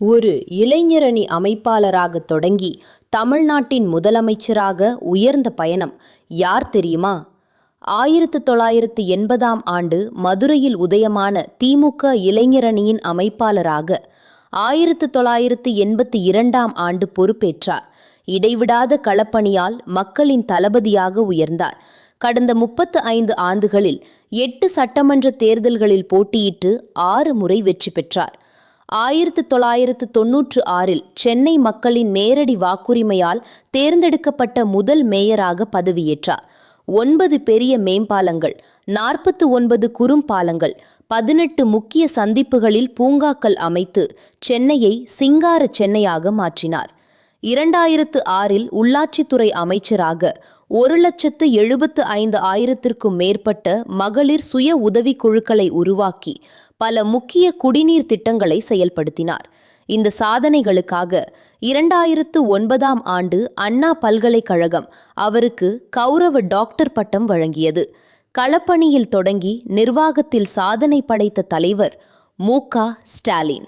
ஒரு இளைஞரணி அமைப்பாளராக தொடங்கி தமிழ்நாட்டின் முதலமைச்சராக உயர்ந்த பயணம் யார் தெரியுமா? 1980ஆம் ஆண்டு மதுரையில் உதயமான திமுக இளைஞரணியின் அமைப்பாளராக 1982ஆம் ஆண்டு பொறுப்பேற்றார். இடைவிடாத களப்பணியால் மக்களின் தளபதியாக உயர்ந்தார். கடந்த 35 ஆண்டுகளில் 8 சட்டமன்ற தேர்தல்களில் போட்டியிட்டு 6 முறை வெற்றி பெற்றார். 1996இல் சென்னை மக்களின் நேரடி வாக்குரிமையால் தேர்ந்தெடுக்கப்பட்ட முதல் மேயராக பதவியேற்றார். 9 பெரிய மேம்பாலங்கள், 49 குறும்பாலங்கள், 18 முக்கிய சந்திப்புகளில் பூங்காக்கள் அமைத்து சென்னையை சிங்கார சென்னையாக மாற்றினார். 2006இல் உள்ளாட்சித்துறை அமைச்சராக 1,75,000க்கும் மேற்பட்ட மகளிர் சுய உதவிக் குழுக்களை உருவாக்கி பல முக்கிய குடிநீர் திட்டங்களை செயல்படுத்தினார். இந்த சாதனைகளுக்காக 2009ஆம் ஆண்டு அண்ணா பல்கலைக்கழகம் அவருக்கு கௌரவ டாக்டர் பட்டம் வழங்கியது. களப்பணியில் தொடங்கி நிர்வாகத்தில் சாதனை படைத்த தலைவர் மு.க. ஸ்டாலின்.